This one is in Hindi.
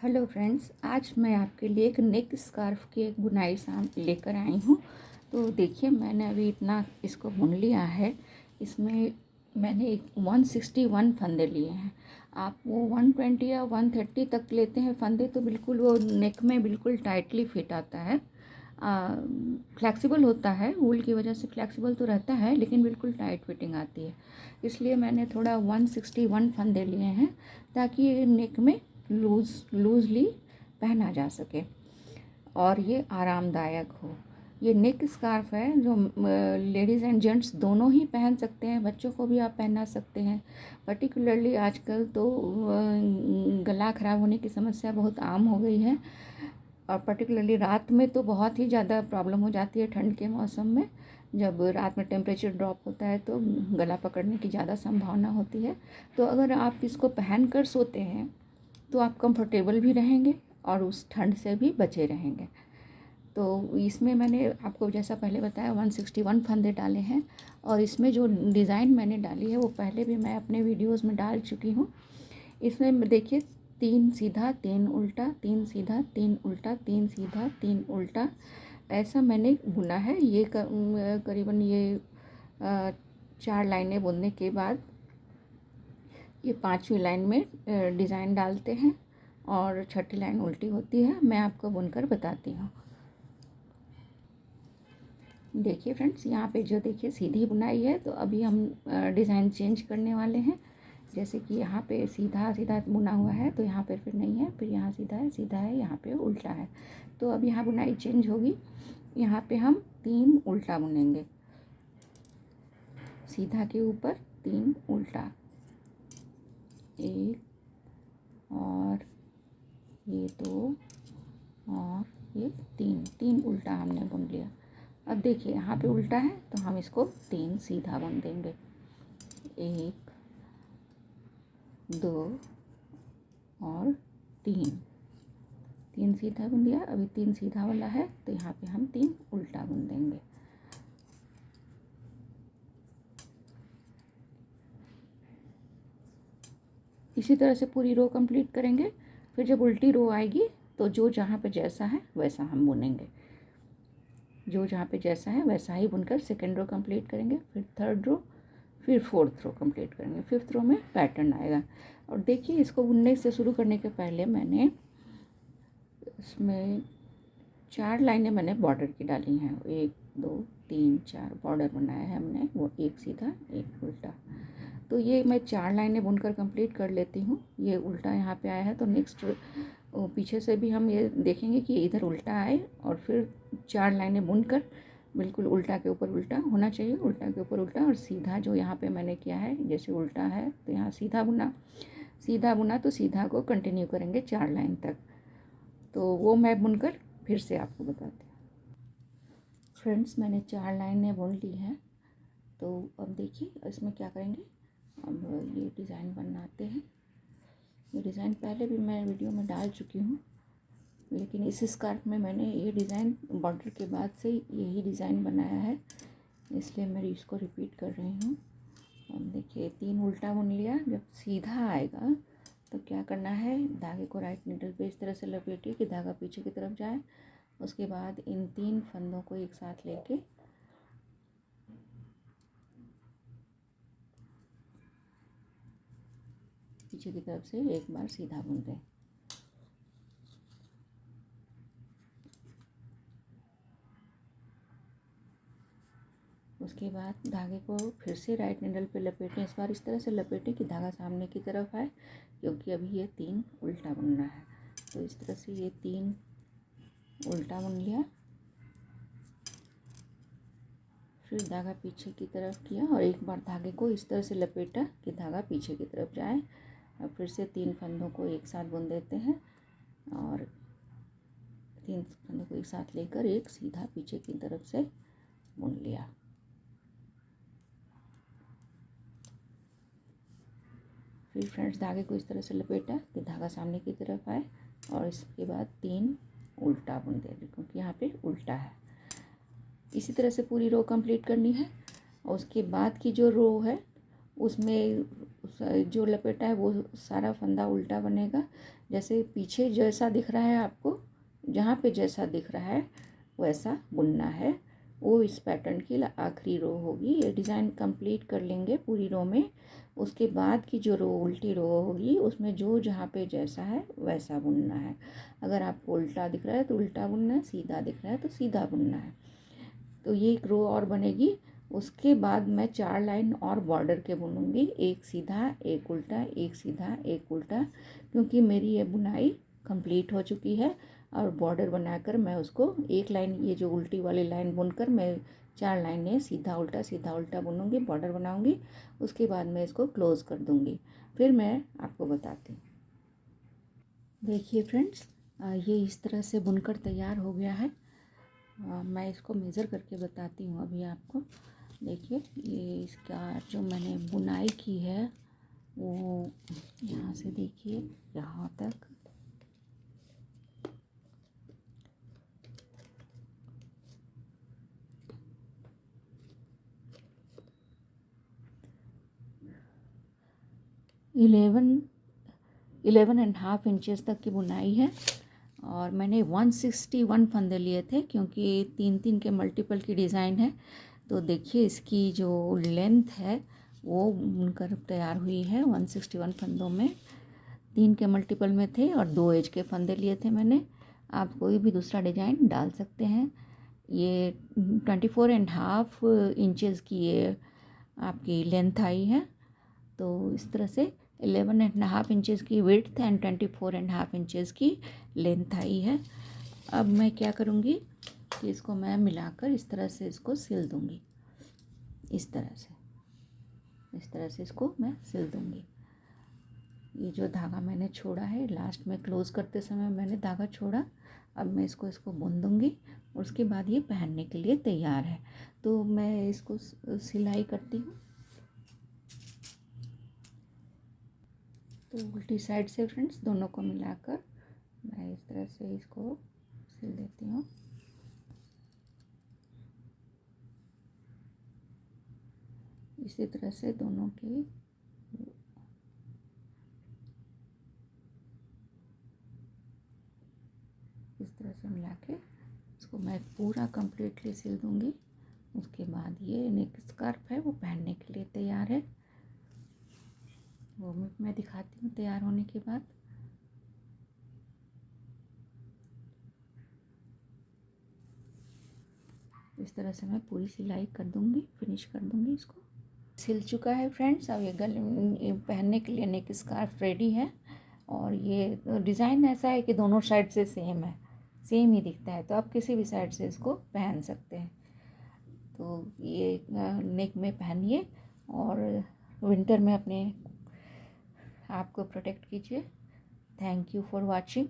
हेलो फ्रेंड्स, आज मैं आपके लिए एक नेक स्कार्फ की एक बुनाई लेकर आई हूँ। तो देखिए, मैंने अभी इतना इसको बुन लिया है। इसमें मैंने 161 फंदे लिए हैं। आप वो 120 या 130 तक लेते हैं फंदे तो बिल्कुल वो नेक में बिल्कुल टाइटली फिट आता है। फ्लेक्सिबल होता है, वूल की वजह से फ्लेक्सिबल तो रहता है, लेकिन बिल्कुल टाइट फिटिंग आती है। इसलिए मैंने थोड़ा 161 फंदे लिए हैं ताकि ये नेक में लूज़ली पहना जा सके और ये आरामदायक हो। ये नेक स्कार्फ है जो लेडीज़ एंड जेंट्स दोनों ही पहन सकते हैं। बच्चों को भी आप पहना सकते हैं। पर्टिकुलरली आजकल तो गला ख़राब होने की समस्या बहुत आम हो गई है और पर्टिकुलरली रात में तो बहुत ही ज़्यादा प्रॉब्लम हो जाती है। ठंड के मौसम में जब रात में टेम्परेचर ड्रॉप होता है तो गला पकड़ने की ज़्यादा संभावना होती है। तो अगर आप इसको पहन कर सोते हैं तो आप कंफर्टेबल भी रहेंगे और उस ठंड से भी बचे रहेंगे। तो इसमें मैंने आपको जैसा पहले बताया 161 फंदे डाले हैं और इसमें जो डिज़ाइन मैंने डाली है वो पहले भी मैं अपने वीडियोस में डाल चुकी हूँ। इसमें देखिए 3 सीधा 3 उल्टा, 3 सीधा 3 उल्टा, 3 सीधा 3 उल्टा, ऐसा मैंने बुना है। ये करीबन ये 4 लाइनें बुनने के बाद ये 5वीं लाइन में डिज़ाइन डालते हैं और छठी लाइन उल्टी होती है। मैं आपको बुनकर बताती हूँ। देखिए फ्रेंड्स, यहाँ पे जो देखिए सीधी बुनाई है, तो अभी हम डिज़ाइन चेंज करने वाले हैं। जैसे कि यहाँ पे सीधा सीधा बुना हुआ है तो यहाँ पर फिर नहीं है, फिर यहाँ सीधा है, यहाँ पे उल्टा है। तो अब यहाँ बुनाई चेंज होगी। यहाँ पे हम 3 उल्टा बुनेंगे, सीधा के ऊपर 3 उल्टा, 1 और ये 2 और ये 3 उल्टा हमने बुन लिया। अब देखिए यहाँ पे उल्टा है तो हम इसको 3 सीधा बुन देंगे। 1 2 और 3 सीधा बुन दिया। अभी 3 सीधा वाला है तो यहाँ पे हम 3 उल्टा बुन देंगे। इसी तरह से पूरी रो कंप्लीट करेंगे। फिर जब उल्टी रो आएगी तो जो जहाँ पे जैसा है वैसा हम बुनेंगे। जो जहाँ पे जैसा है वैसा ही बुनकर सेकेंड रो कंप्लीट करेंगे, फिर थर्ड रो, फिर फोर्थ रो कंप्लीट करेंगे। फिफ्थ रो में पैटर्न आएगा। और देखिए, इसको बुनने से शुरू करने के पहले मैंने इसमें 4 लाइनें मैंने बॉर्डर की डाली हैं। 1 2 3 4 बॉर्डर बनाया है हमने, वो 1 सीधा 1 उल्टा। तो ये मैं 4 लाइनें बुनकर कंप्लीट कर लेती हूँ। ये उल्टा यहाँ पे आया है तो नेक्स्ट पीछे से भी हम ये देखेंगे कि इधर उल्टा आए और फिर 4 लाइनें बुनकर बिल्कुल उल्टा के ऊपर उल्टा होना चाहिए, उल्टा के ऊपर उल्टा। और सीधा जो यहाँ पे मैंने किया है, जैसे उल्टा है तो यहाँ सीधा बुना तो सीधा को कंटिन्यू करेंगे 4 लाइन तक। तो वो मैं बुनकर फिर से आपको बताती हूँ। फ्रेंड्स, मैंने 4 लाइनें बुन ली हैं। तो अब देखिए इसमें क्या करेंगे। अब ये डिज़ाइन बनाते हैं। ये डिज़ाइन पहले भी मैं वीडियो में डाल चुकी हूँ, लेकिन इस स्कार्फ में मैंने ये डिज़ाइन बॉर्डर के बाद से यही डिज़ाइन बनाया है, इसलिए मैं इसको रिपीट कर रही हूँ। अब देखिए 3 उल्टा बुन लिया। जब सीधा आएगा तो क्या करना है, धागे को राइट नीडल पे इस तरह से लपेटिए कि धागा पीछे की तरफ जाए। उसके बाद इन 3 फंदों को एक साथ लेके पीछे की तरफ से एक बार सीधा बुन दें। उसके बाद धागे को फिर से राइट निडल पे लपेटें। इस बार इस तरह से लपेटें कि धागा सामने की तरफ आए, क्योंकि अभी ये 3 उल्टा बुनना है। तो इस तरह से ये 3 उल्टा बुन लिया, फिर धागा पीछे की तरफ किया और एक बार धागे को इस तरह से लपेटा कि धागा पीछे की तरफ जाए। अब फिर से 3 फंदों को एक साथ बुन देते हैं और 3 फंदों को एक साथ लेकर एक सीधा पीछे की तरफ से बुन लिया। फिर फ्रेंड्स धागे को इस तरह से लपेटा कि धागा सामने की तरफ आए और इसके बाद 3 उल्टा बुन दे, क्योंकि यहाँ पे उल्टा है। इसी तरह से पूरी रो कंप्लीट करनी है और उसके बाद की जो रो है उसमें जो लपेटा है वो सारा फंदा उल्टा बनेगा। जैसे पीछे जैसा दिख रहा है आपको, जहाँ पे जैसा दिख रहा है वैसा बुनना है। वो इस पैटर्न की आखिरी रो होगी। ये डिज़ाइन कंप्लीट कर लेंगे पूरी रो में। उसके बाद की जो रो उल्टी रो होगी उसमें जो जहाँ पे जैसा है वैसा बुनना है। अगर आपको उल्टा दिख रहा है तो उल्टा बुनना है, सीधा दिख रहा है तो सीधा बुनना है। तो ये एक रो और बनेगी। उसके बाद मैं 4 लाइन और बॉर्डर के बुनूंगी, एक सीधा एक उल्टा, एक सीधा एक उल्टा, क्योंकि मेरी ये बुनाई कंप्लीट हो चुकी है। और बॉर्डर बनाकर मैं उसको एक लाइन, ये जो उल्टी वाली लाइन बुनकर मैं 4 लाइनें सीधा उल्टा बुनूंगी, बॉर्डर बनाऊंगी। उसके बाद मैं इसको क्लोज़ कर दूंगी। फिर मैं आपको बताती हूँ। देखिए फ्रेंड्स, ये इस तरह से बुनकर तैयार हो गया है। मैं इसको मेज़र करके बताती हूँ अभी आपको। देखिए, ये इसका जो मैंने बुनाई की है वो यहाँ से देखिए यहाँ तक, इलेवन एंड हाफ इंचेस तक की बुनाई है। और मैंने 161 फंदे लिए थे, क्योंकि 3-3 के मल्टीपल की डिज़ाइन है। तो देखिए इसकी जो लेंथ है वो बुनकर तैयार हुई है 161 फंदों में। 3 के मल्टीपल में थे और 2 एज के फंदे लिए थे मैंने। आप कोई भी दूसरा डिज़ाइन डाल सकते हैं। ये 24 एंड हाफ इंचेस की ये आपकी लेंथ आई है। तो इस तरह से 11 एंड हाफ इंचेस की width and 24 and half inches की लेंथ आई है। अब मैं क्या करूँगी कि इसको मैं मिलाकर इस तरह से इसको सिल दूँगी। इस तरह से इसको मैं सिल दूँगी। ये जो धागा मैंने छोड़ा है, लास्ट में क्लोज़ करते समय मैंने धागा छोड़ा। अब मैं इसको बुन दूँगी। उसके बाद ये पहनने के लिए तैयार है। तो मैं इसको सिलाई करती हूँ। तो उल्टी साइड से फ्रेंड्स दोनों को मिलाकर मैं इस तरह से इसको सिल देती हूँ। इसी तरह से दोनों की इस तरह से मिला के इसको मैं पूरा कंप्लीटली सिल दूँगी। उसके बाद ये नेक स्कार्फ है वो पहनने के लिए तैयार है। वो मैं दिखाती हूँ तैयार होने के बाद। इस तरह से मैं पूरी सिलाई कर दूँगी, फिनिश कर दूँगी इसको। सिल चुका है फ्रेंड्स। अब ये गले पहनने के लिए नेक स्कार्फ रेडी है। और ये डिज़ाइन ऐसा है कि दोनों साइड से सेम है, सेम ही दिखता है, तो आप किसी भी साइड से इसको पहन सकते हैं। तो ये नेक में पहनिए और विंटर में अपने आप को प्रोटेक्ट कीजिए। Thank you for watching.